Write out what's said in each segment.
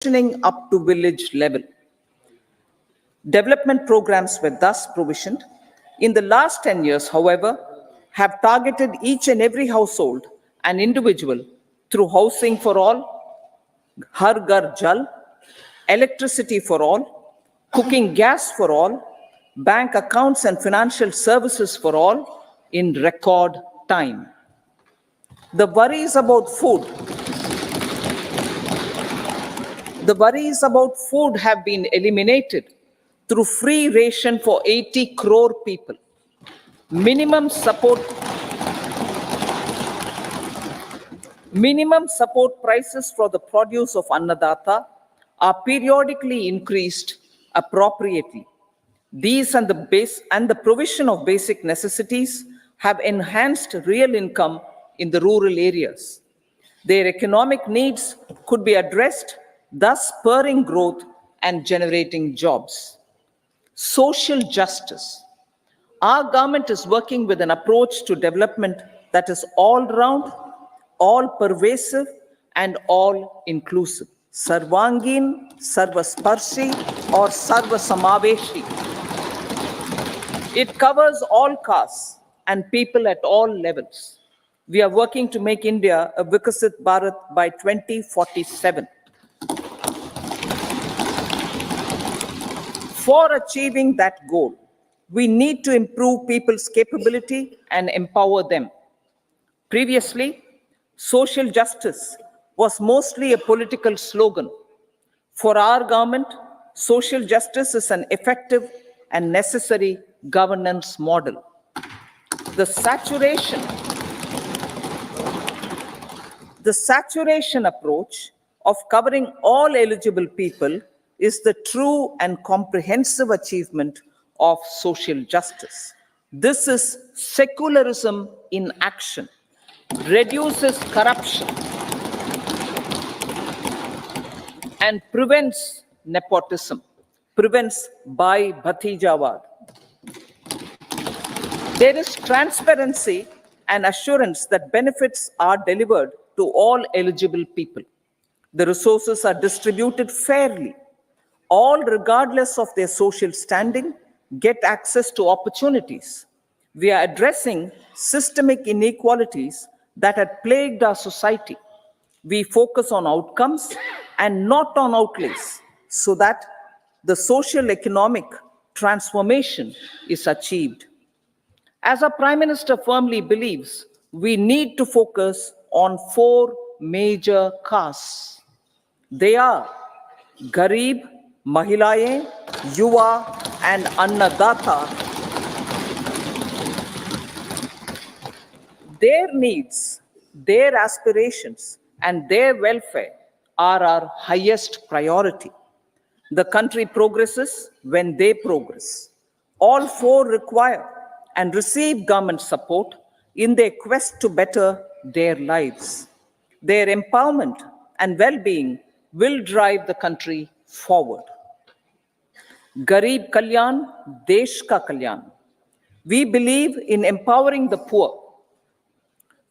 up to village level. Development programs were thus provisioned. In the last 10 years, however, have targeted each and every household and individual through housing for all, Har Ghar Jal, electricity for all, cooking gas for all, bank accounts and financial services for all in record time. The worries about food have been eliminated through free ration for 80 crore people. Minimum support prices for the produce of Annadata are periodically increased appropriately. These and the provision of basic necessities have enhanced real income in the rural areas. Their economic needs could be addressed, thus spurring growth and generating jobs. Social justice. Our government is working with an approach to development that is all-round, all-pervasive, and all-inclusive. Sarvangin, Sarvasparshi, or Sarvasamaveshi. It covers all castes and people at all levels. We are working to make India a Vikasit Bharat by 2047. For achieving that goal, we need to improve people's capability and empower them. Previously, social justice was mostly a political slogan. For our government, social justice is an effective and necessary governance model. The saturation approach of covering all eligible people is the true and comprehensive achievement of social justice. This is secularism in action, reduces corruption, and prevents nepotism, prevents Bhai Bhatijawad. There is transparency and assurance that benefits are delivered to all eligible people. The resources are distributed fairly. All, regardless of their social standing, get access to opportunities. We are addressing systemic inequalities that had plagued our society. We focus on outcomes and not on outlays so that the social economic transformation is achieved. As our Prime Minister firmly believes, we need to focus on 4 major castes. They are Garib, Mahilaye, Yuva, and Annadata. Their needs, their aspirations, and their welfare are our highest priority. The country progresses when they progress. All 4 require and receive government support in their quest to better their lives. Their empowerment and well-being will drive the country forward. Garib Kalyan, Desh Ka Kalyan. We believe in empowering the poor.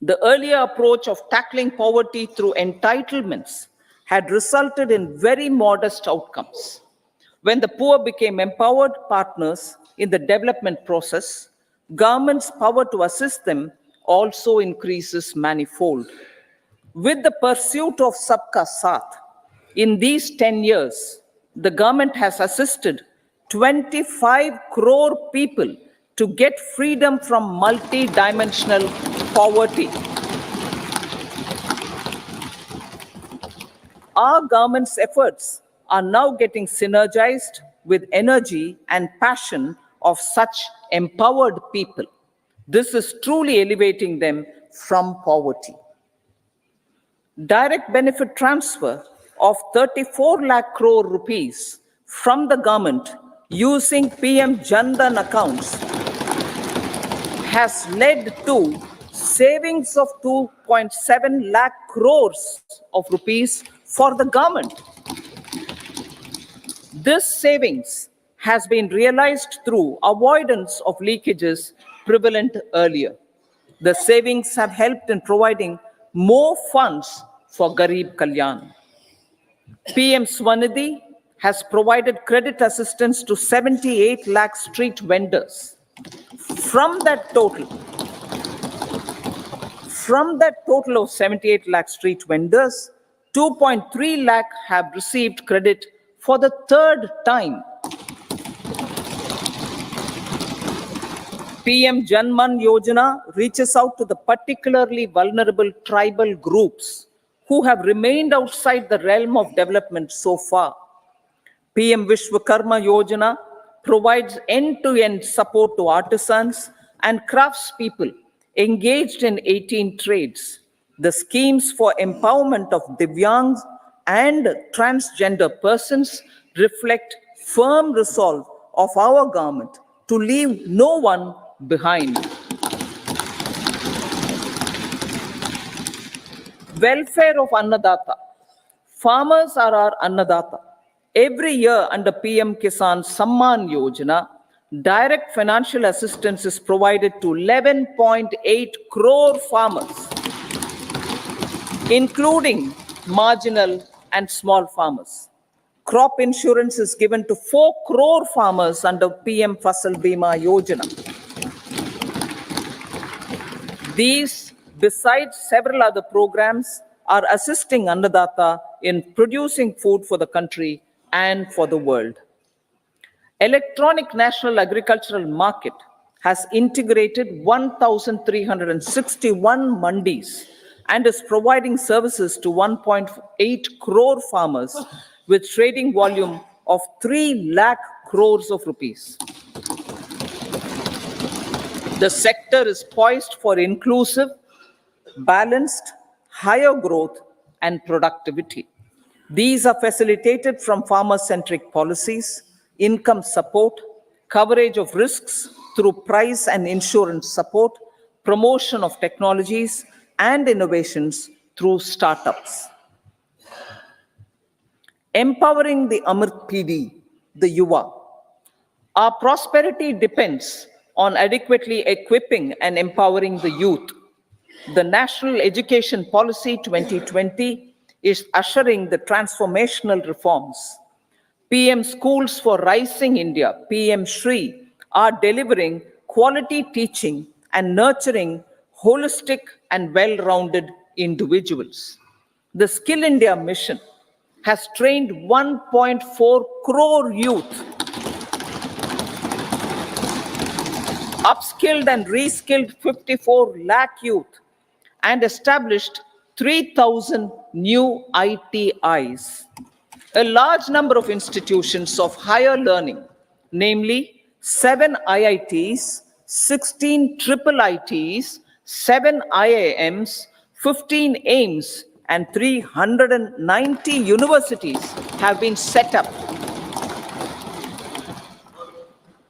The earlier approach of tackling poverty through entitlements had resulted in very modest outcomes. When the poor became empowered partners in the development process, government's power to assist them also increases manifold. With the pursuit of Sabka Saath, in these 10 years, the government has assisted 25 crore people to get freedom from multi-dimensional poverty. Our government's efforts are now getting synergized with energy and passion of such empowered people. This is truly elevating them from poverty. Direct benefit transfer of 34 lakh crore rupees from the government using PM Jan Dhan accounts has led to savings of 2.7 lakh crores of rupees for the government. This savings has been realized through avoidance of leakages prevalent earlier. The savings have helped in providing more funds for Garib Kalyan. PM Swanidhi has provided credit assistance to 78 lakh street vendors. From that total of 78 lakh street vendors, 2.3 lakh have received credit for the third time. PM Janman Yojana reaches out to the particularly vulnerable tribal groups who have remained outside the realm of development so far. PM Vishwakarma Yojana provides end-to-end support to artisans and craftspeople engaged in 18 trades. The schemes for empowerment of Divyangs and transgender persons reflect firm resolve of our government to leave no one behind. Welfare of Annadata. Farmers are our Annadata. Every year under PM Kisan Samman Yojana, direct financial assistance is provided to 11.8 crore farmers, including marginal and small farmers. Crop insurance is given to 4 crore farmers under PM Fasal Bima Yojana. These, besides several other programs, are assisting Annadata in producing food for the country and for the world. Electronic National Agricultural Market has integrated 1,361 mandis and is providing services to 1.8 crore farmers with trading volume of 3 lakh crores of rupees. The sector is poised for inclusive, balanced, higher growth and productivity. These are facilitated from farmer-centric policies, income support, coverage of risks through price and insurance support, promotion of technologies and innovations through startups. Empowering the Amrit PD, the Yuva. Our prosperity depends on adequately equipping and empowering the youth. The National Education Policy 2020 is ushering the transformational reforms. PM Schools for Rising India, PM Shri, are delivering quality teaching and nurturing holistic and well-rounded individuals. The Skill India mission has trained 1.4 crore youth, upskilled and reskilled 54 lakh youth, and established 3,000 new ITIs. A large number of institutions of higher learning, namely 7 IITs, 16 triple ITs, 7 IIMs, 15 AIMS, and 390 universities have been set up.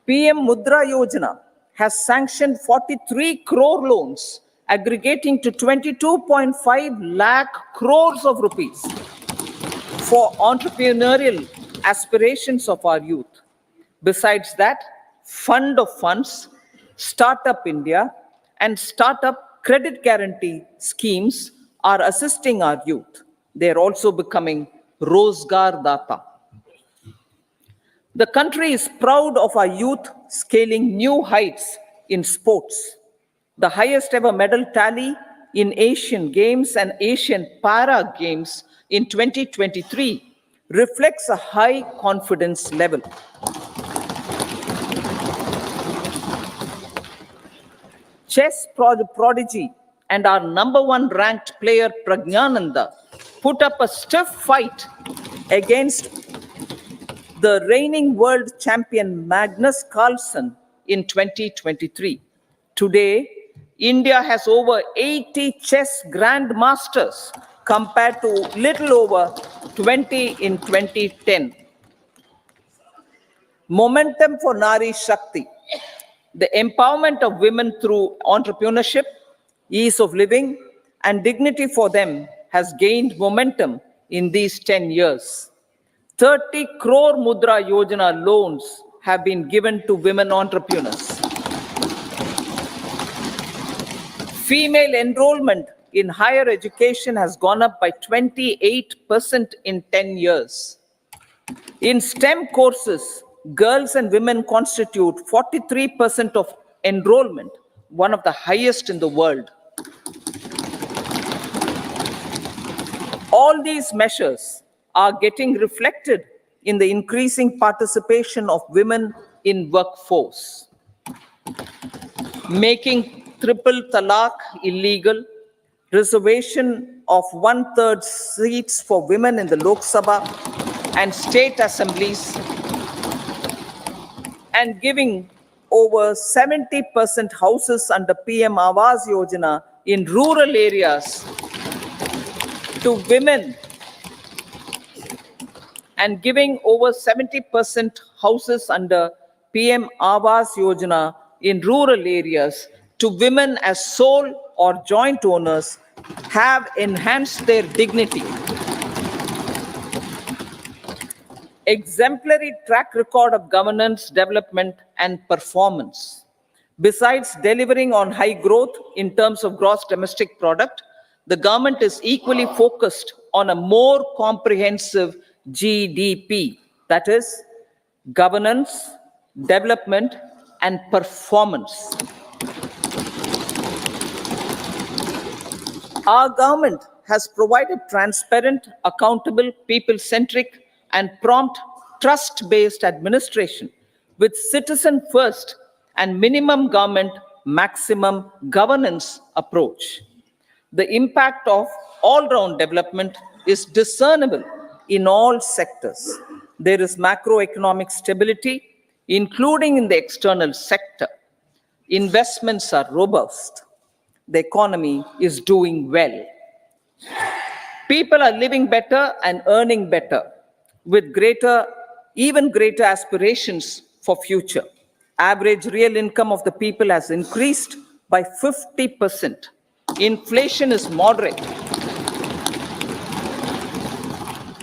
PM Mudra Yojana has sanctioned 43 crore loans aggregating to 22.5 lakh crores of rupees for entrepreneurial aspirations of our youth. Besides that, Fund of Funds, Startup India, and Startup Credit Guarantee schemes are assisting our youth. They are also becoming Rozgar Data. The country is proud of our youth scaling new heights in sports. The highest ever medal tally in Asian Games and Asian Para Games in 2023 reflects a high confidence level. Chess prodigy and our #1 ranked player Pragnananda put up a stiff fight against the reigning world champion Magnus Carlsen in 2023. Today, India has over 80 chess grandmasters compared to little over 20 in 2010. Momentum for Nari Shakti. The empowerment of women through entrepreneurship, ease of living, and dignity for them has gained momentum in these 10 years. 30 crore Mudra Yojana loans have been given to women entrepreneurs. Female enrollment in higher education has gone up by 28% in 10 years. In STEM courses, girls and women constitute 43% of enrollment, one of the highest in the world. All these measures are getting reflected in the increasing participation of women in workforce. Making triple talaq illegal, reservation of 1/3 seats for women in the Lok Sabha and state assemblies, and giving over 70% houses under PM Awas Yojana in rural areas to women, and giving over 70% houses under PM Awas Yojana in rural areas to women as sole or joint owners have enhanced their dignity. Exemplary track record of governance, development, and performance. Besides delivering on high growth in terms of gross domestic product, the government is equally focused on a more comprehensive GDP, that is, governance, development, and performance. Our government has provided transparent, accountable, people-centric, and prompt, trust-based administration with citizen first and minimum government, maximum governance approach. The impact of all-round development is discernible in all sectors. There is macroeconomic stability, including in the external sector. Investments are robust. The economy is doing well. People are living better and earning better, with even greater aspirations for future. Average real income of the people has increased by 50%. Inflation is moderate.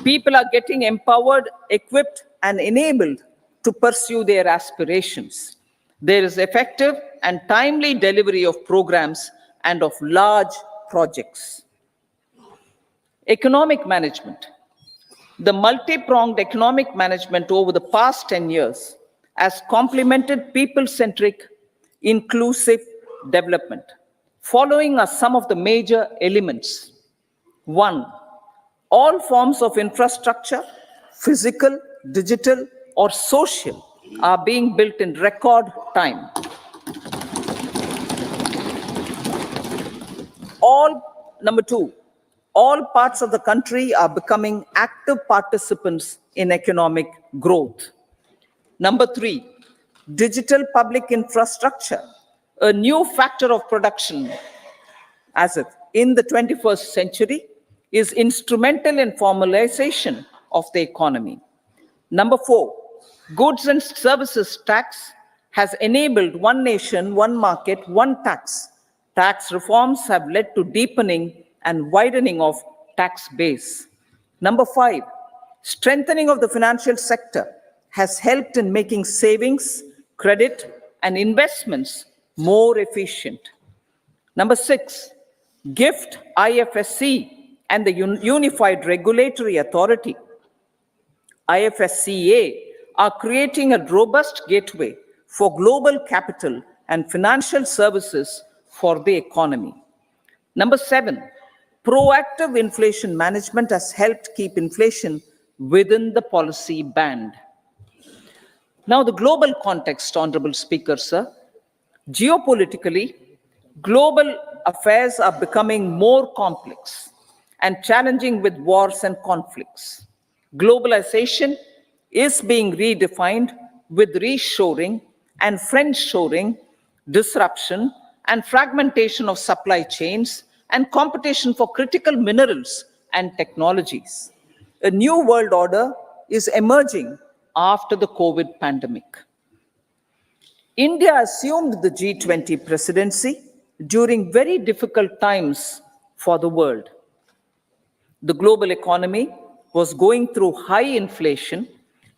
People are getting empowered, equipped, and enabled to pursue their aspirations. There is effective and timely delivery of programs and of large projects. Economic management. The multi-pronged economic management over the past 10 years has complemented people-centric, inclusive development. Following are some of the major elements. 1. All forms of infrastructure, physical, digital, or social, are being built in record time. Number 2, all parts of the country are becoming active participants in economic growth. Number 3, digital public infrastructure, a new factor of production as if in the 21st century, is instrumental in formalization of the economy. Number 4, goods and services tax has enabled one nation, one market, one tax. Tax reforms have led to deepening and widening of tax base. Number 5, strengthening of the financial sector has helped in making savings, credit, and investments more efficient. Number 6, GIFT IFSC and the Unified Regulatory Authority, IFSCA, are creating a robust gateway for global capital and financial services for the economy. Number 7, proactive inflation management has helped keep inflation within the policy band. Now, the global context, Honorable Speaker, sir. Geopolitically, global affairs are becoming more complex and challenging with wars and conflicts. Globalization is being redefined with reshoring and friendshoring, disruption and fragmentation of supply chains, and competition for critical minerals and technologies. A new world order is emerging after the COVID pandemic. India assumed the G20 presidency during very difficult times for the world. The global economy was going through high inflation,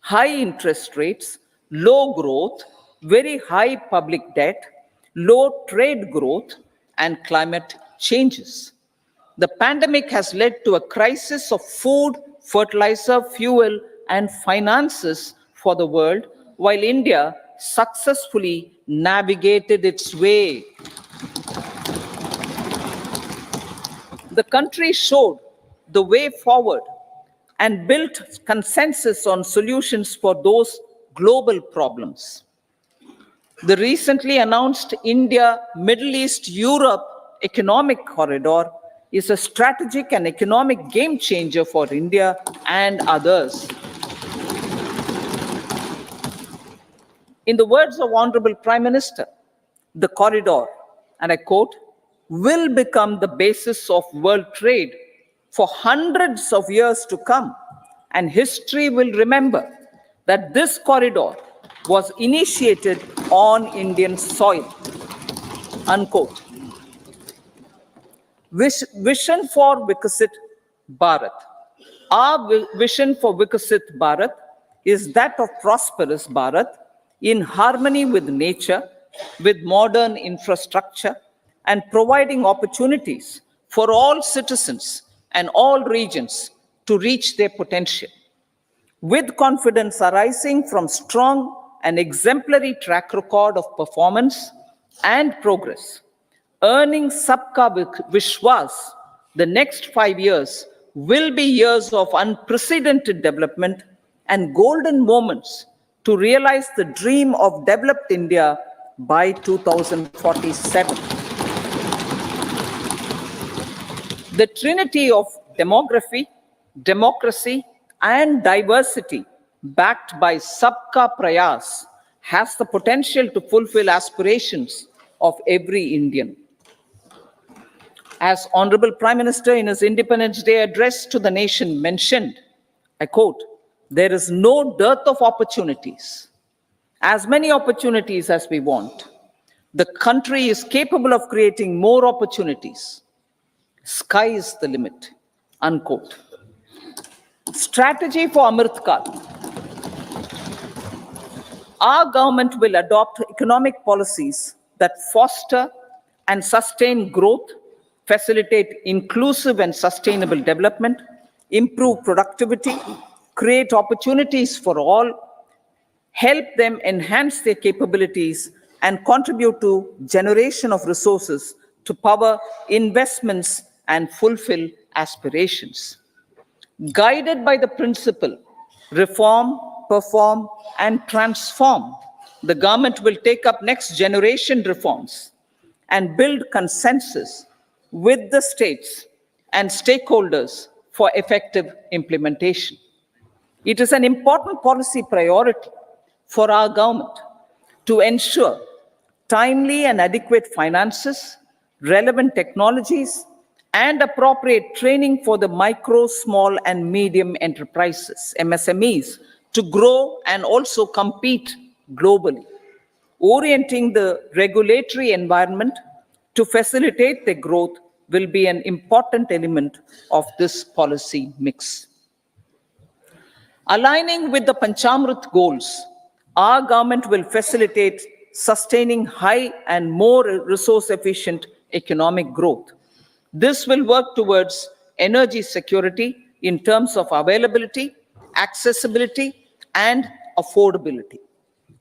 high interest rates, low growth, very high public debt, low trade growth, and climate changes. the pandemic has led to a crisis of food, fertilizer, fuel, and finances for the world, while India successfully navigated its way. The country showed the way forward and built consensus on solutions for those global problems. The recently announced India Middle East Europe economic corridor is a strategic and economic game changer for India and others. In the words of Honorable Prime Minister, the corridor, and I quote, will become the basis of world trade for hundreds of years to come, and history will remember that this corridor was initiated on Indian soil, unquote. Vision for Vikasit Bharat. Our vision for Vikasit Bharat is that of prosperous Bharat in harmony with nature, with modern infrastructure, and providing opportunities for all citizens and all regions to reach their potential. With confidence arising from strong and exemplary track record of performance and progress, earning Sabka Vishwas, the next 5 years will be years of unprecedented development and golden moments to realize the dream of developed India by 2047. The trinity of demography, democracy, and diversity, backed by Sabka Prayas, has the potential to fulfill aspirations of every Indian. As Honorable Prime Minister in his Independence Day address to the nation mentioned, I quote, there is no dearth of opportunities, as many opportunities as we want. The country is capable of creating more opportunities. Sky is the limit, unquote. Strategy for Amritkal. Our government will adopt economic policies that foster and sustain growth, facilitate inclusive and sustainable development, improve productivity, create opportunities for all, help them enhance their capabilities, and contribute to generation of resources to power investments and fulfill aspirations. Guided by the principle, reform, perform, and transform, the government will take up next generation reforms and build consensus with the states and stakeholders for effective implementation. It is an important policy priority for our government to ensure timely and adequate finances, relevant technologies, and appropriate training for the micro, small, and medium enterprises, MSMEs, to grow and also compete globally. Orienting the regulatory environment to facilitate their growth will be an important element of this policy mix. Aligning with the Panchamrit goals, our government will facilitate sustaining high and more resource-efficient economic growth. This will work towards energy security in terms of availability, accessibility, and affordability.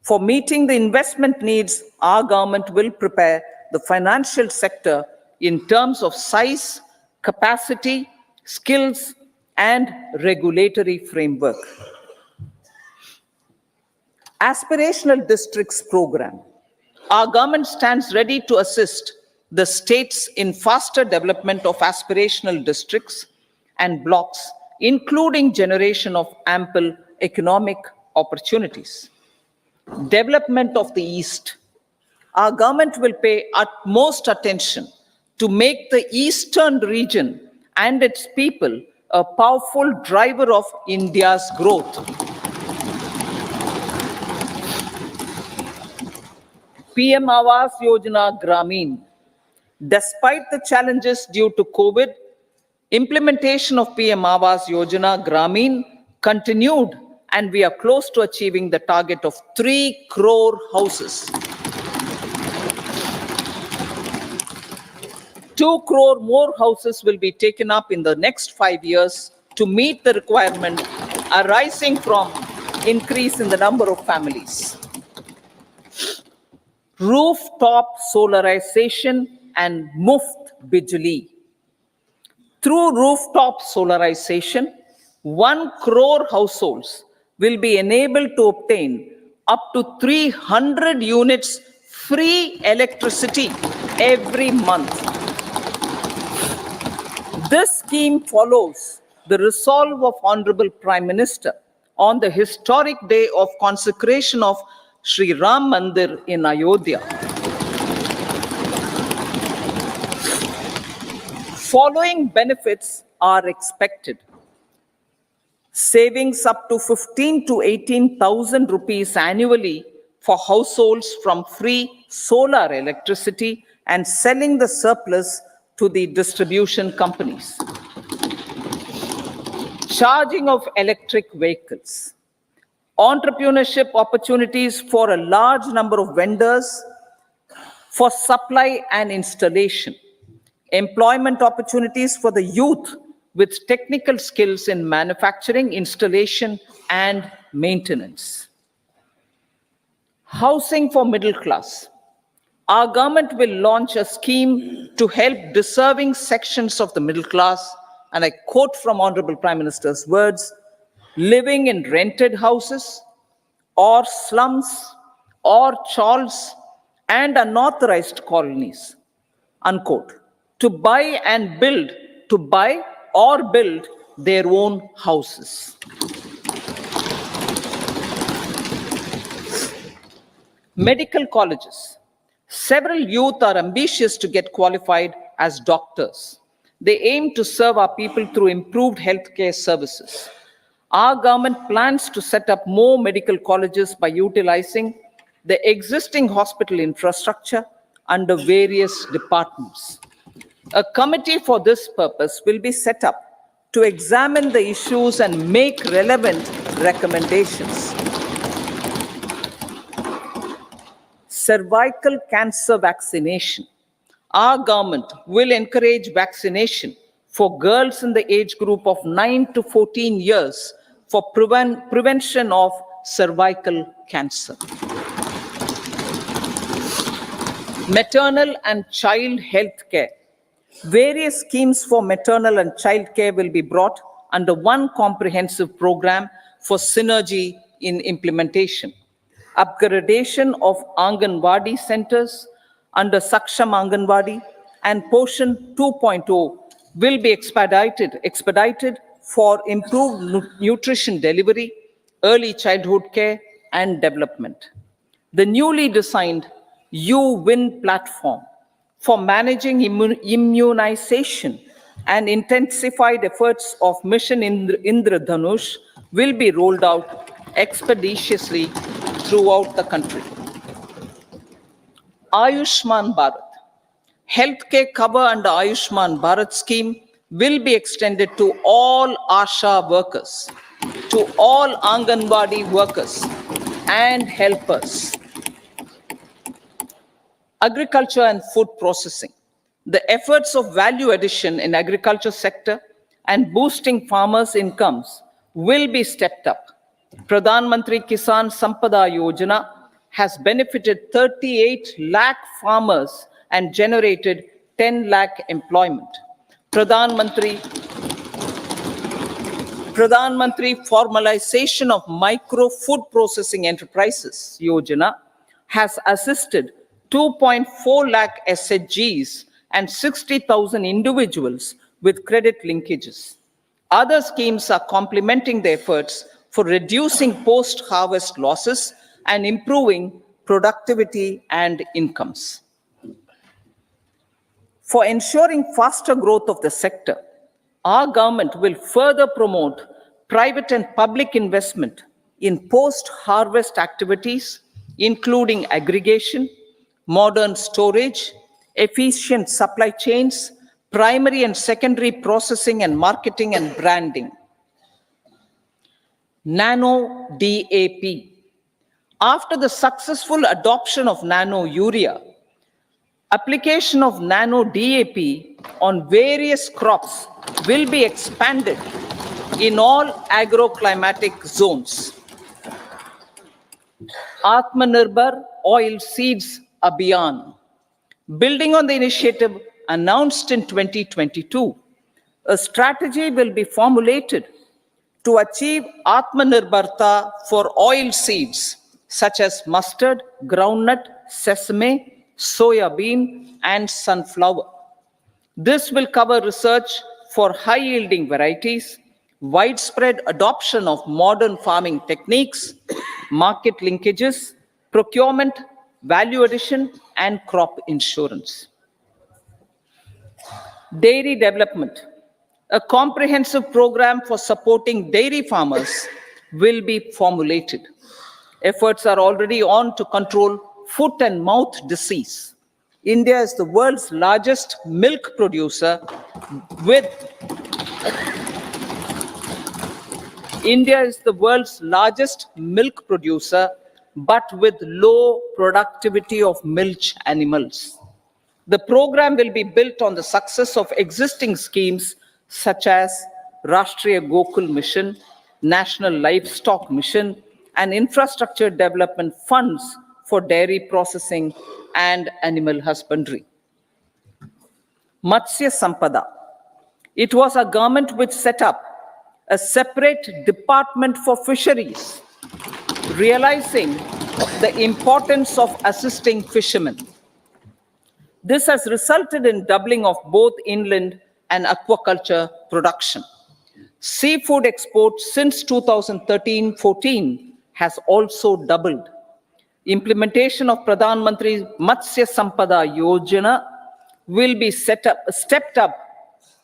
For meeting the investment needs, our government will prepare the financial sector in terms of size, capacity, skills, and regulatory framework. Aspirational Districts Program. Our government stands ready to assist the states in faster development of aspirational districts and blocks, including generation of ample economic opportunities. Development of the East. Our government will pay utmost attention to make the Eastern region and its people a powerful driver of India's growth. PM Awas Yojana Gramin. Despite the challenges due to COVID, implementation of PM Awas Yojana Gramin continued, and we are close to achieving the target of 3 crore houses. 2 crore more houses will be taken up in the next 5 years to meet the requirement arising from increase in the number of families. Rooftop solarization and Muft Bijli. Through rooftop solarization, 1 crore households will be enabled to obtain up to 300 units free electricity every month. This scheme follows the resolve of Honorable Prime Minister on the historic day of consecration of Sri Ram Mandir in Ayodhya. Following benefits are expected. Savings up to 15 to 18,000 rupees annually for households from free solar electricity and selling the surplus to the distribution companies. Charging of electric vehicles. Entrepreneurship opportunities for a large number of vendors for supply and installation. Employment opportunities for the youth with technical skills in manufacturing, installation, and maintenance. Housing for middle class. Our government will launch a scheme to help deserving sections of the middle class, and I quote from Honorable Prime Minister's words, living in rented houses or slums or chawls and unauthorized colonies, unquote, to buy or build their own houses. Medical colleges. Several youth are ambitious to get qualified as doctors. They aim to serve our people through improved healthcare services. Our government plans to set up more medical colleges by utilizing the existing hospital infrastructure under various departments. A committee for this purpose will be set up to examine the issues and make relevant recommendations. Cervical cancer vaccination. Our government will encourage vaccination for girls in the age group of 9 to 14 years for prevention of cervical cancer. Maternal and child health care. Various schemes for maternal and child care will be brought under one comprehensive program for synergy in implementation. Upgradation of Anganwadi centers under Saksham Anganwadi and Poshan 2.0 will be expedited for improved nutrition delivery, early childhood care, and development. The newly designed U-Win platform for managing immunization and intensified efforts of Mission Indradhanush will be rolled out expeditiously throughout the country. Ayushman Bharat. Healthcare cover under Ayushman Bharat scheme will be extended to all ASHA workers, to all Anganwadi workers and helpers. Agriculture and food processing. The efforts of value addition in agriculture sector and boosting farmers' incomes will be stepped up. Pradhan Mantri Kisan Sampada Yojana has benefited 38 lakh farmers and generated 10 lakh employment. Pradhan Mantri Formalization of Micro Food Processing Enterprises Yojana has assisted 2.4 lakh SHGs and 60,000 individuals with credit linkages. Other schemes are complementing the efforts for reducing post-harvest losses and improving productivity and incomes. For ensuring faster growth of the sector, our government will further promote private and public investment in post-harvest activities, including aggregation, modern storage, efficient supply chains, primary and secondary processing and marketing and branding. Nano DAP. After the successful adoption of nano urea, Application of nano DAP on various crops will be expanded in all agroclimatic zones. Atmanirbhar Oil Seeds Abhiyan. Building on the initiative announced in 2022, a strategy will be formulated to achieve Atmanirbharta for oil seeds such as mustard, groundnut, sesame, soya bean, and sunflower. This will cover research for high-yielding varieties, widespread adoption of modern farming techniques, market linkages, procurement, value addition, and crop insurance. Dairy development. A comprehensive program for supporting dairy farmers will be formulated. Efforts are already on to control foot and mouth disease. India is the world's largest milk producer with India is the world's largest milk producer, but with low productivity of milch animals. The program will be built on the success of existing schemes such as Rashtriya Gokul Mission, National Livestock Mission, and infrastructure development funds for dairy processing and animal husbandry. Matsya Sampada. It was our government which set up a separate department for fisheries, realizing the importance of assisting fishermen. This has resulted in doubling of both inland and aquaculture production. Seafood exports since 2013-14 has also doubled. Implementation of Pradhan Mantri Matsya Sampada Yojana will be stepped up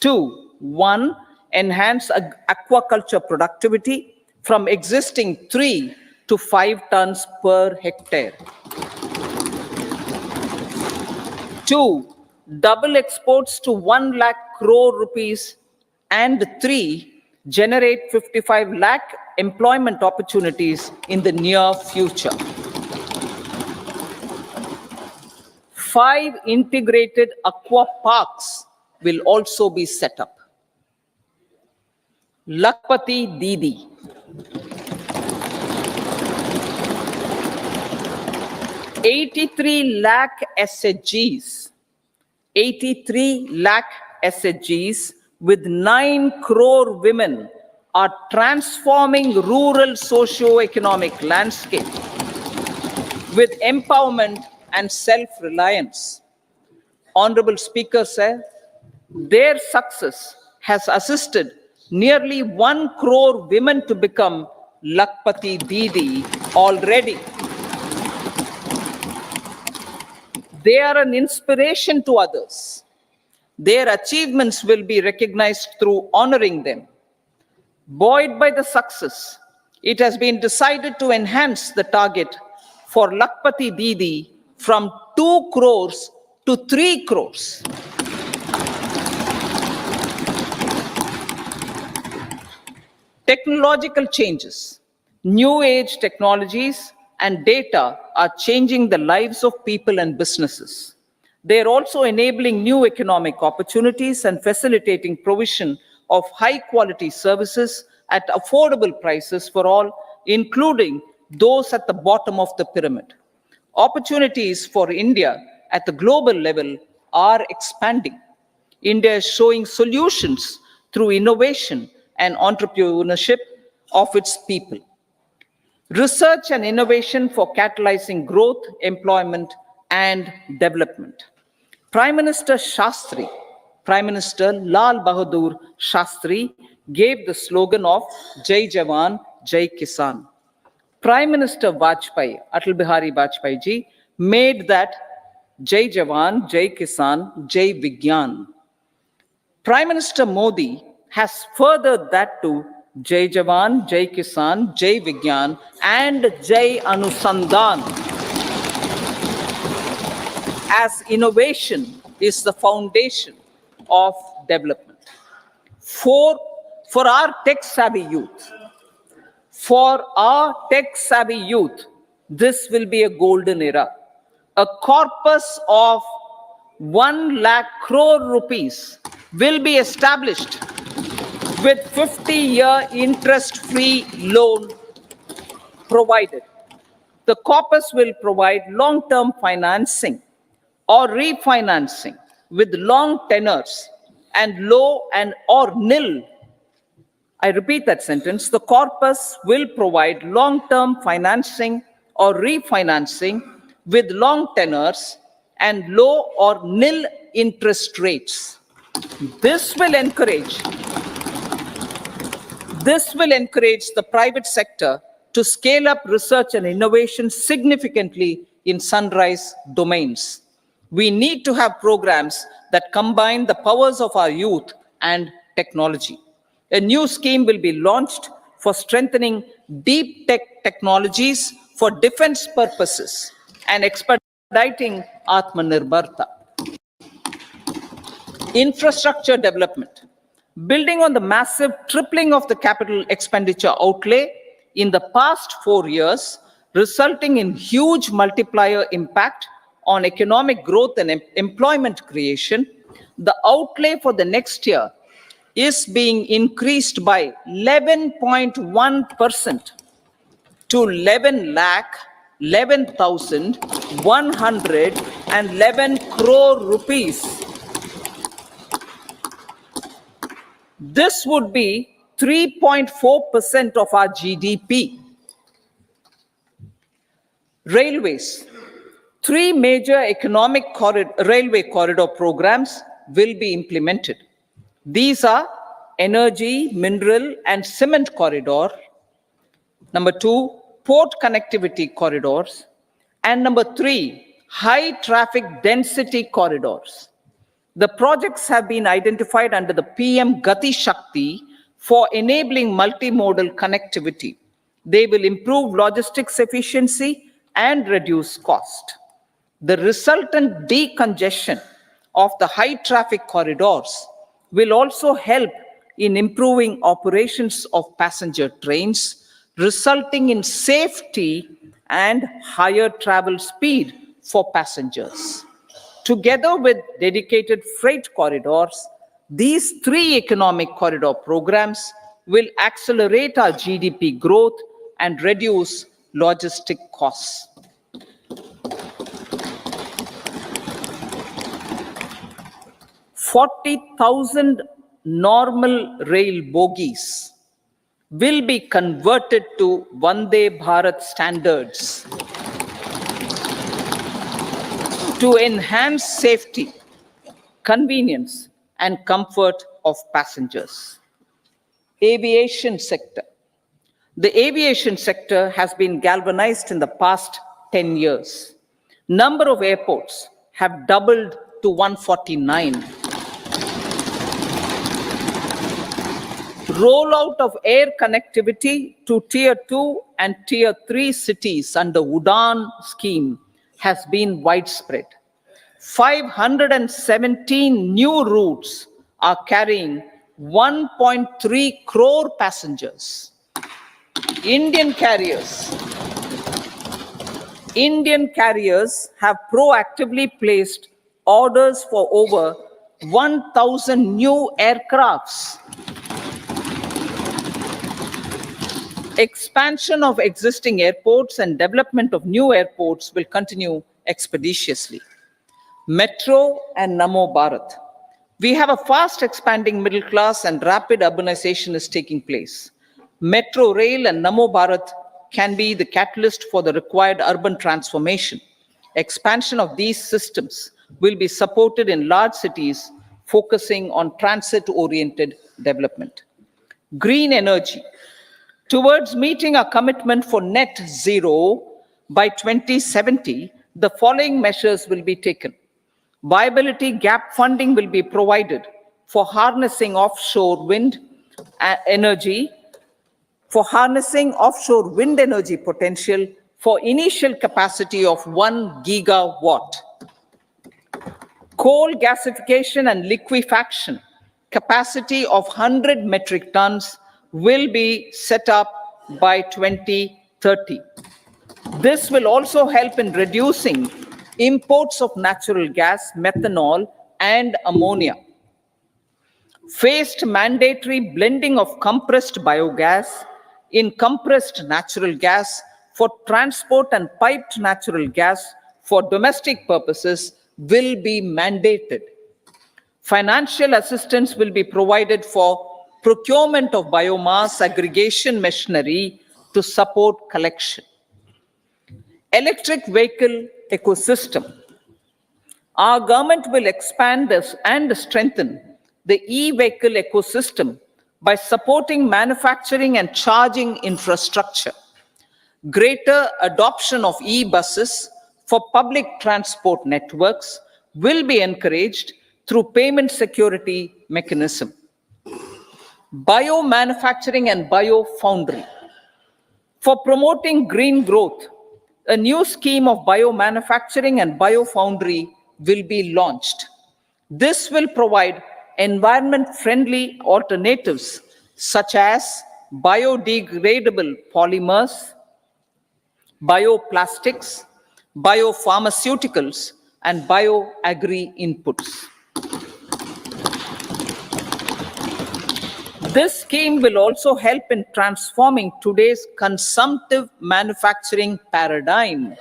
to 1. Enhance aquaculture productivity from existing 3 to 5 tons per hectare. 2. Double exports to 1 lakh crore rupees, and 3. Generate 55 lakh employment opportunities in the near future. 5 integrated aqua parks will also be set up. Lakpati Didi. 83 lakh SHGs. 83 lakh SHGs with 9 crore women are transforming rural socio-economic landscape with empowerment and self-reliance. Honorable Speaker said, their success has assisted nearly 1 crore women to become Lakpati Didi already. They are an inspiration to others. Their achievements will be recognized through honoring them. Buoyed by the success, it has been decided to enhance the target for Lakpati Didi from 2 crores to 3 crores. Technological changes, new age technologies, and data are changing the lives of people and businesses. They are also enabling new economic opportunities and facilitating provision of high-quality services at affordable prices for all, including those at the bottom of the pyramid. Opportunities for India at the global level are expanding. India is showing solutions through innovation and entrepreneurship of its people. Research and innovation for catalyzing growth, employment, and development. Prime Minister Shastri, Prime Minister Lal Bahadur Shastri gave the slogan of Jai Jawan, Jai Kisan. Prime Minister Vajpayee, Atal Bihari Vajpayee ji, made that Jai Jawan, Jai Kisan, Jai Vigyan. Prime Minister Modi has furthered that to Jai Jawan, Jai Kisan, Jai Vigyan, and Jai Anusandhan, as innovation is the foundation of development. For our tech-savvy youth, this will be a golden era, a corpus of 1 lakh crore rupees will be established with 50-year interest-free loan provided. The corpus will provide long-term financing or refinancing with long tenors and low and or nil. I repeat that sentence. The corpus will provide long-term financing or refinancing with long tenors and low or nil interest rates. This will encourage the private sector to scale up research and innovation significantly in sunrise domains. We need to have programs that combine the powers of our youth and technology. A new scheme will be launched for strengthening deep tech technologies for defense purposes and expediting Atmanirbharta. Infrastructure development. Building on the massive tripling of the capital expenditure outlay in the past 4 years, resulting in huge multiplier impact on economic growth and employment creation, the outlay for the next year is being increased by 11.1% to 11,111 crore rupees. This would be 3.4% of our GDP. Railways. 3 major economic railway corridor programs will be implemented. These are energy, mineral, and cement corridor. Number 2, port connectivity corridors. And number 3, high traffic density corridors. The projects have been identified under the PM Gati Shakti for enabling multimodal connectivity. They will improve logistics efficiency and reduce cost. The resultant decongestion of the high traffic corridors will also help in improving operations of passenger trains, resulting in safety and higher travel speed for passengers. Together with dedicated freight corridors, these 3 economic corridor programs will accelerate our GDP growth and reduce logistic costs. 40,000 normal rail bogies will be converted to Vande Bharat standards to enhance safety, convenience, and comfort of passengers. Aviation sector. The aviation sector has been galvanized in the past 10 years. Number of airports have doubled to 149. Rollout of air connectivity to Tier 2 and Tier 3 cities under UDAN scheme has been widespread. 517 new routes are carrying 1.3 crore passengers. Indian carriers have proactively placed orders for over 1,000 new aircrafts. Expansion of existing airports and development of new airports will continue expeditiously. Metro and Namo Bharat. We have a fast expanding middle class and rapid urbanization is taking place. Metro rail and Namo Bharat can be the catalyst for the required urban transformation. Expansion of these systems will be supported in large cities, focusing on transit-oriented development. Green energy. Towards meeting our commitment for net zero by 2070, the following measures will be taken. Viability gap funding will be provided for harnessing offshore wind energy potential for initial capacity of 1 gigawatt. Coal gasification and liquefaction capacity of 100 metric tons will be set up by 2030. This will also help in reducing imports of natural gas, methanol, and ammonia, phased mandatory blending of compressed biogas in compressed natural gas for transport and piped natural gas for domestic purposes will be mandated. Financial assistance will be provided for procurement of biomass aggregation machinery to support collection. Electric vehicle ecosystem. Our government will expand this and strengthen the e-vehicle ecosystem by supporting manufacturing and charging infrastructure. Greater adoption of e-buses for public transport networks will be encouraged through payment security mechanism. Biomanufacturing and biofoundry. For promoting green growth, a new scheme of biomanufacturing and biofoundry will be launched. This will provide environment-friendly alternatives such as biodegradable polymers, bioplastics, biopharmaceuticals, and bioagri-inputs. This scheme will also help in transforming today's consumptive manufacturing paradigm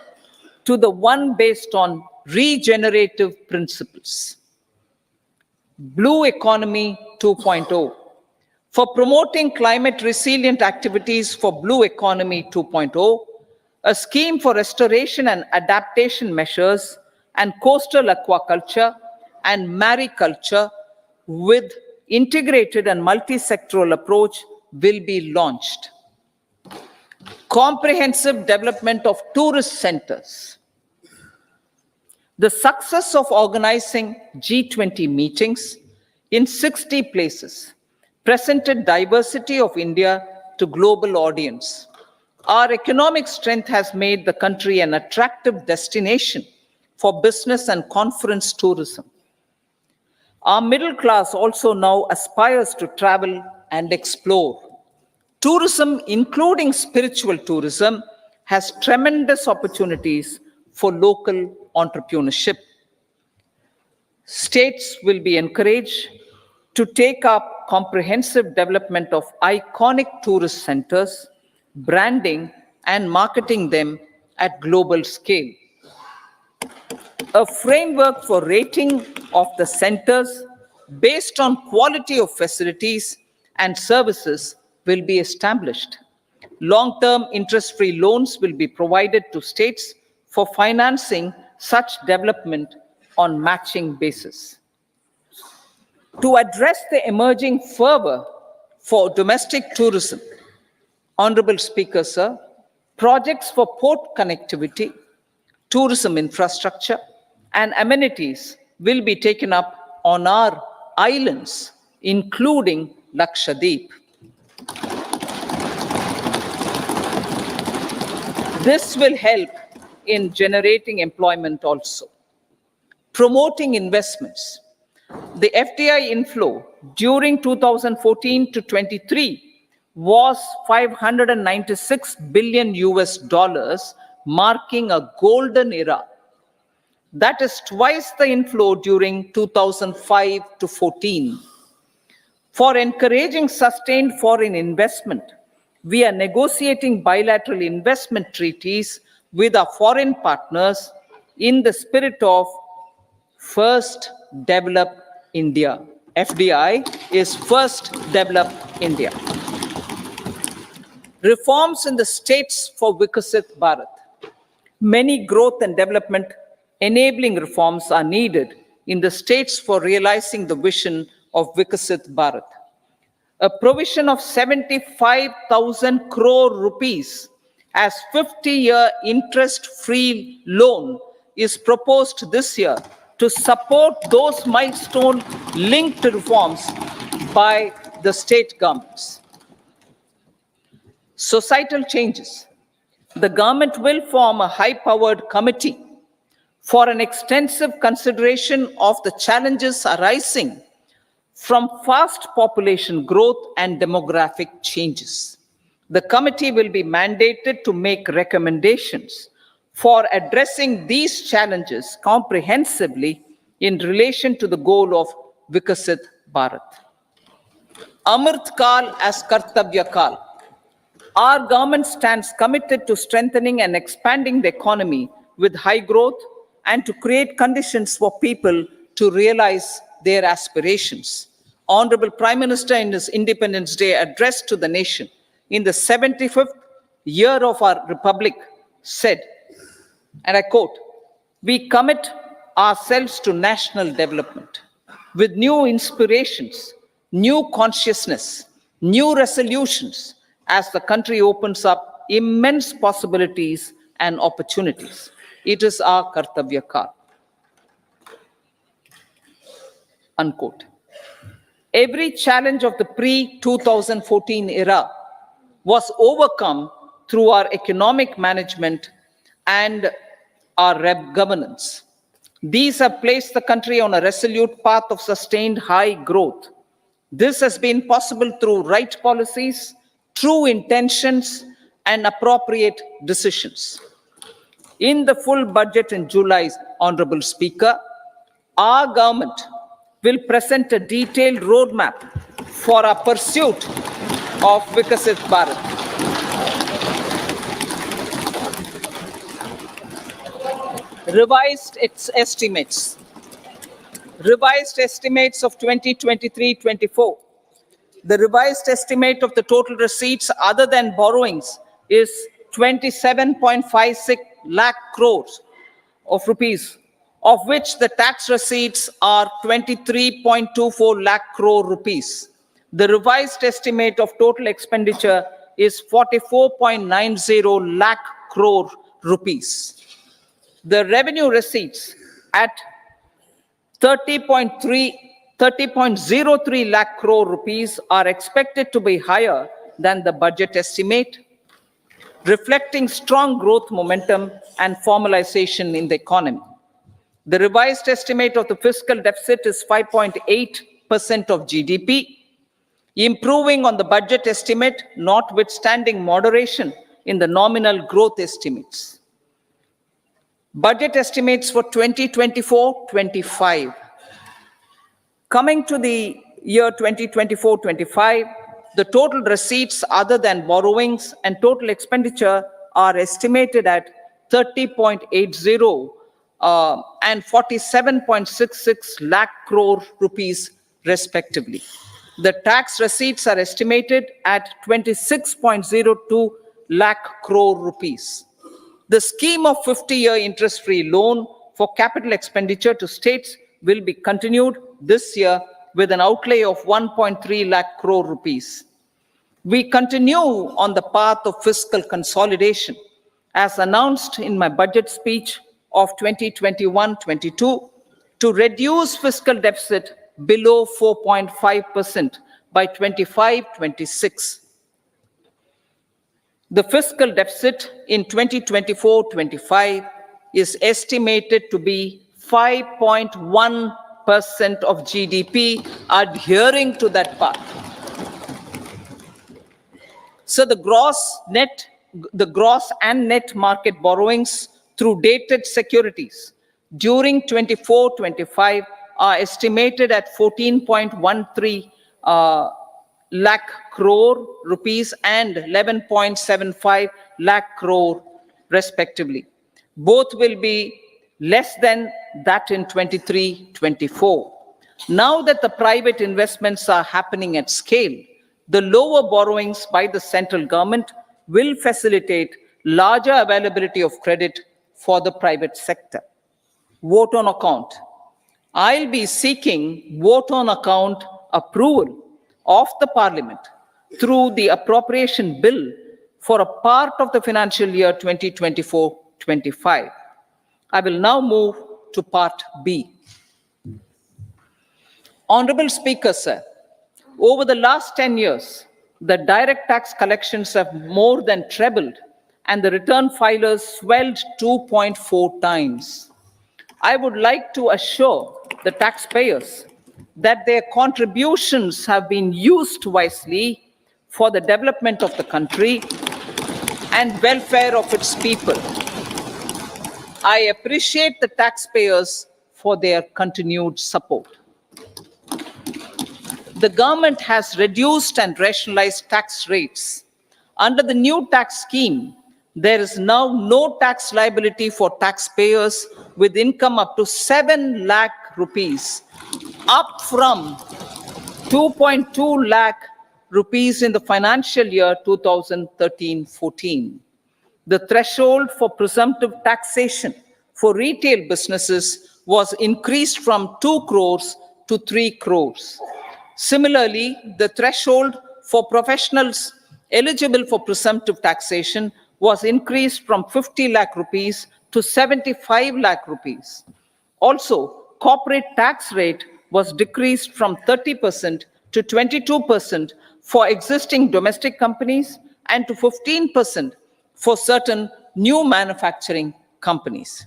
to the one based on regenerative principles. Blue Economy 2.0. For promoting climate resilient activities for Blue Economy 2.0, a scheme for restoration and adaptation measures and coastal aquaculture and mariculture with integrated and multi-sectoral approach will be launched. Comprehensive development of tourist centers. The success of organizing G20 meetings in 60 places presented diversity of India to global audience. Our economic strength has made the country an attractive destination for business and conference tourism. Our middle class also now aspires to travel and explore. Tourism, including spiritual tourism, has tremendous opportunities for local entrepreneurship. States will be encouraged to take up comprehensive development of iconic tourist centers, branding and marketing them at global scale. A framework for rating of the centers based on quality of facilities and services will be established. Long-term interest-free loans will be provided to states for financing such development on matching basis. To address the emerging fervor for domestic tourism, Honorable Speaker, sir, projects for port connectivity, tourism infrastructure, and amenities will be taken up on our islands, including Lakshadweep. This will help in generating employment also. Promoting investments. The FDI inflow during 2014 to 23 was $596 billion US, marking a golden era. That is twice the inflow during 2005 to 14. For encouraging sustained foreign investment, we are negotiating bilateral investment treaties with our foreign partners in the spirit of First Develop India. FDI is First Develop India. Reforms in the states for Vikasit Bharat. Many growth and development enabling reforms are needed in the states for realizing the vision of Vikasit Bharat. A provision of 75,000 crore rupees as 50-year interest-free loan is proposed this year to support those milestone-linked reforms by the state governments. Societal changes. The government will form a high-powered committee for an extensive consideration of the challenges arising from fast population growth and demographic changes. The committee will be mandated to make recommendations for addressing these challenges comprehensively in relation to the goal of Vikasit Bharat. Amrit Kal as Kartavya Kal. Our government stands committed to strengthening and expanding the economy with high growth and to create conditions for people to realize their aspirations. Honorable Prime Minister, in his Independence Day address to the nation in the 75th year of our Republic, said, and I quote, "We commit ourselves to national development with new inspirations, new consciousness, new resolutions as the country opens up immense possibilities and opportunities. It is our Kartavya Kal." Unquote. Every challenge of the pre-2014 era was overcome through our economic management and our governance. These have placed the country on a resolute path of sustained high growth. This has been possible through right policies, true intentions, and appropriate decisions. In the full budget in July, Honorable Speaker, our government will present a detailed roadmap for our pursuit of Vikasit Bharat. Revised estimates of 2023-24. The revised estimate of the total receipts other than borrowings is 27.56 lakh crores of rupees, of which the tax receipts are 23.24 lakh crore rupees. The revised estimate of total expenditure is 44.90 lakh crore rupees. The revenue receipts at 30.03 lakh crore rupees are expected to be higher than the budget estimate, reflecting strong growth momentum and formalization in the economy. The revised estimate of the fiscal deficit is 5.8% of GDP, improving on the budget estimate, notwithstanding moderation in the nominal growth estimates. Budget estimates for 2024-25. Coming to the year 2024-25, the total receipts other than borrowings and total expenditure are estimated at 30.80 and 47.66 lakh crore rupees respectively. The tax receipts are estimated at 26.02 lakh crore rupees. The scheme of 50-year interest-free loan for capital expenditure to states will be continued this year with an outlay of 1.3 lakh crore rupees. We continue on the path of fiscal consolidation, as announced in my budget speech of 2021-22, to reduce fiscal deficit below 4.5% by 25-26. The fiscal deficit in 2024-25 is estimated to be 5.1% of GDP, adhering to that path. So the gross and net market borrowings through dated securities during 24-25 are estimated at 14.13 lakh crore rupees and 11.75 lakh crore respectively. Both will be less than that in 23-24. Now that the private investments are happening at scale, the lower borrowings by the central government will facilitate larger availability of credit for the private sector. Vote on account. I'll be seeking vote on account approval of the Parliament through the appropriation bill for a part of the financial year 2024-25. I will now move to part B. Honorable Speaker, sir, over the last 10 years, the direct tax collections have more than trebled and the return filers swelled 2.4 times. I would like to assure the taxpayers that their contributions have been used wisely for the development of the country and welfare of its people. I appreciate the taxpayers for their continued support. The government has reduced and rationalized tax rates. Under the new tax scheme, there is now no tax liability for taxpayers with income up to 7 lakh rupees, up from 2.2 lakh rupees in the financial year 2013-14. The threshold for presumptive taxation for retail businesses was increased from 2 crores to 3 crores. Similarly, the threshold for professionals eligible for presumptive taxation was increased from 50 lakh rupees to 75 lakh rupees. Also, corporate tax rate was decreased from 30% to 22% for existing domestic companies and to 15% for certain new manufacturing companies.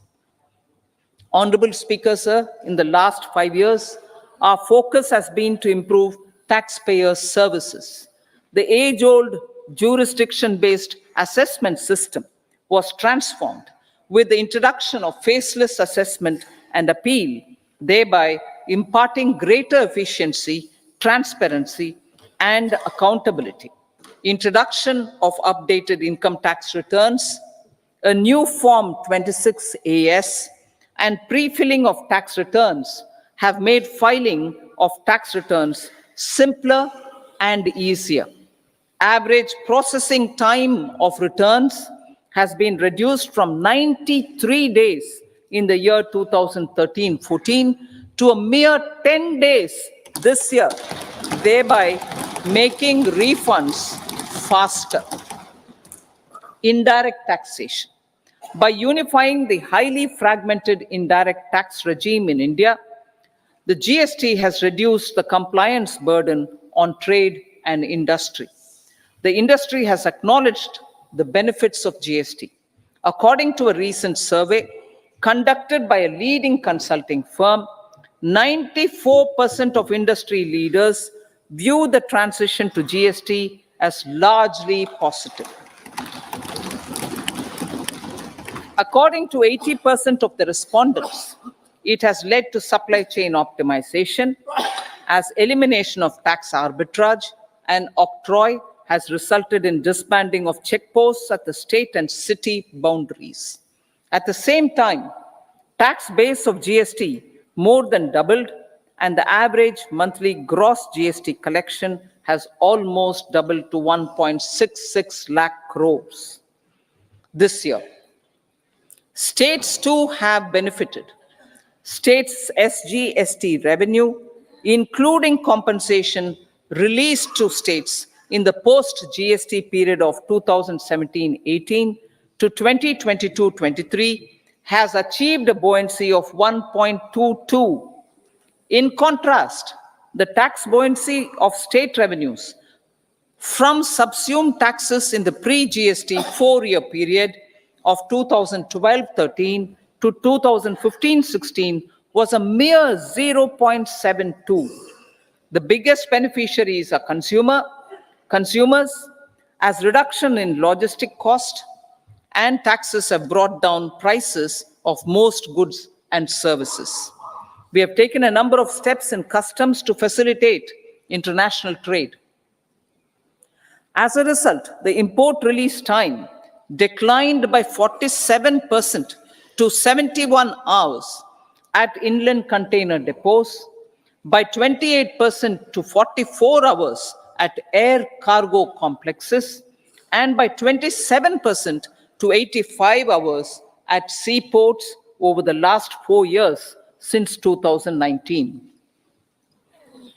Honorable Speaker, sir, in the last 5 years, our focus has been to improve taxpayer services. The age-old jurisdiction-based assessment system was transformed with the introduction of faceless assessment and appeal, thereby imparting greater efficiency, transparency, and accountability. Introduction of updated income tax returns, a new Form 26AS, and pre-filling of tax returns have made filing of tax returns simpler and easier. Average processing time of returns has been reduced from 93 days in the year 2013-14 to a mere 10 days this year, thereby making refunds faster. Indirect taxation. By unifying the highly fragmented indirect tax regime in India, the GST has reduced the compliance burden on trade and industry. The industry has acknowledged the benefits of GST. According to a recent survey conducted by a leading consulting firm, 94% of industry leaders view the transition to GST as largely positive. According to 80% of the respondents, it has led to supply chain optimization, as elimination of tax arbitrage and octroi has resulted in disbanding of checkposts at the state and city boundaries. At the same time, tax base of GST more than doubled, and the average monthly gross GST collection has almost doubled to 1.66 lakh crores this year. States too have benefited. States' SGST revenue, including compensation released to states in the post-GST period of 2017-18 to 2022-23, has achieved a buoyancy of 1.22. In contrast, the tax buoyancy of state revenues from subsumed taxes in the pre-GST 4-year period of 2012-13 to 2015-16 was a mere 0.72. The biggest beneficiaries are consumers, as reduction in logistic cost and taxes have brought down prices of most goods and services. We have taken a number of steps in customs to facilitate international trade. As a result, the import release time declined by 47% to 71 hours at inland container depots, by 28% to 44 hours at air cargo complexes, and by 27% to 85 hours at seaports over the last 4 years since 2019,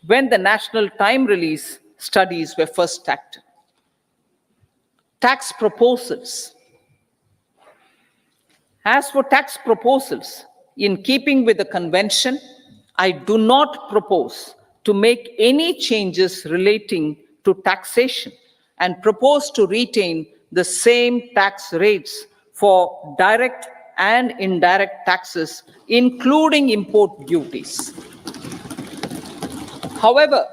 when the national time release studies were first started. Tax proposals. As for tax proposals, in keeping with the convention, I do not propose to make any changes relating to taxation and propose to retain the same tax rates for direct and indirect taxes, including import duties. However,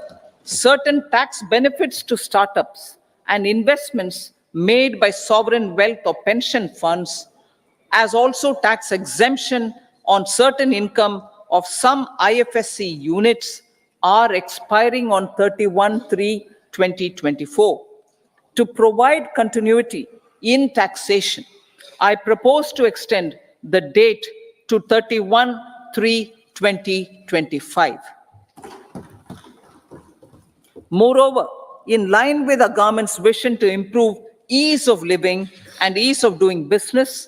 certain tax benefits to startups and investments made by sovereign wealth or pension funds as also tax exemption on certain income of some IFSC units are expiring on 31/3/2024. To provide continuity in taxation, I propose to extend the date to 31/3/2025. Moreover, in line with the government's vision to improve ease of living and ease of doing business,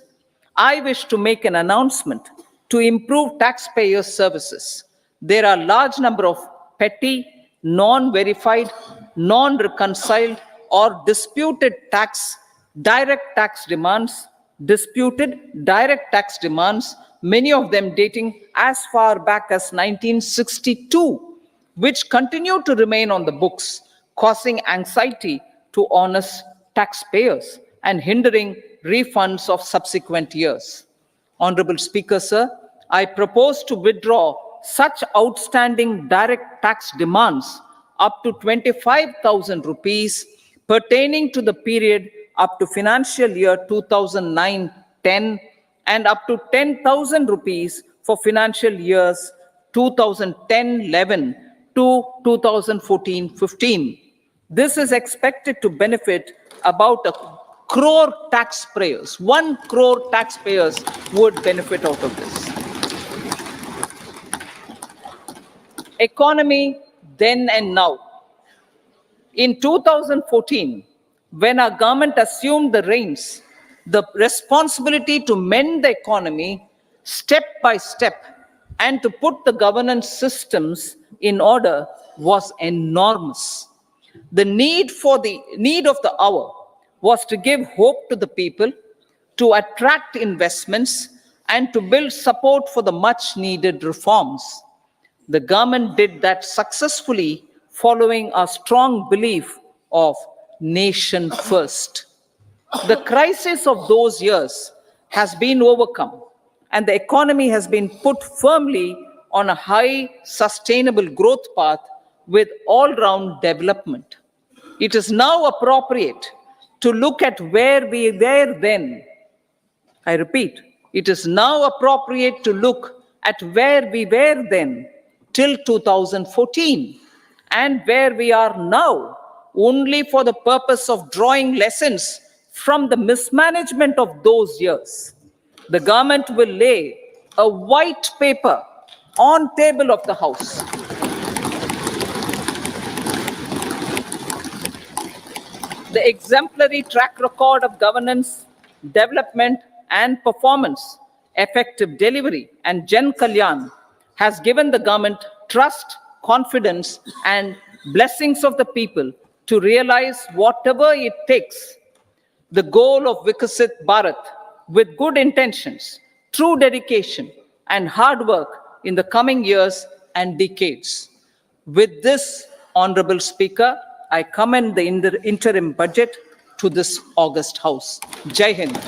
I wish to make an announcement to improve taxpayer services. There are a large number of petty, non-verified, non-reconciled, or disputed direct tax demands, many of them dating as far back as 1962, which continue to remain on the books, causing anxiety to honest taxpayers and hindering refunds of subsequent years. Honorable Speaker, sir, I propose to withdraw such outstanding direct tax demands up to 25,000 rupees pertaining to the period up to financial year 2009-10 and up to 10,000 rupees for financial years 2010-11 to 2014-15. This is expected to benefit about 1 crore taxpayers. 1 crore taxpayers would benefit out of this. Economy then and now. In 2014, when our government assumed the reins, the responsibility to mend the economy step by step and to put the governance systems in order was enormous. The need of the hour was to give hope to the people, to attract investments, and to build support for the much needed reforms. The government did that successfully, following a strong belief of nation first. The crisis of those years has been overcome, and the economy has been put firmly on a high, sustainable growth path with all-round development. It is now appropriate to look at where we were then. I repeat, it is now appropriate to look at where we were then till 2014 and where we are now, only for the purpose of drawing lessons from the mismanagement of those years. The government will lay a white paper on table of the House. The exemplary track record of governance, development, and performance, effective delivery, and Jan Kalyan has given the government trust, confidence, and blessings of the people to realize whatever it takes. The goal of Vikasit Bharat with good intentions, true dedication, and hard work in the coming years and decades. With this, Honorable Speaker, I commend the interim budget to this august House. Jai Hind.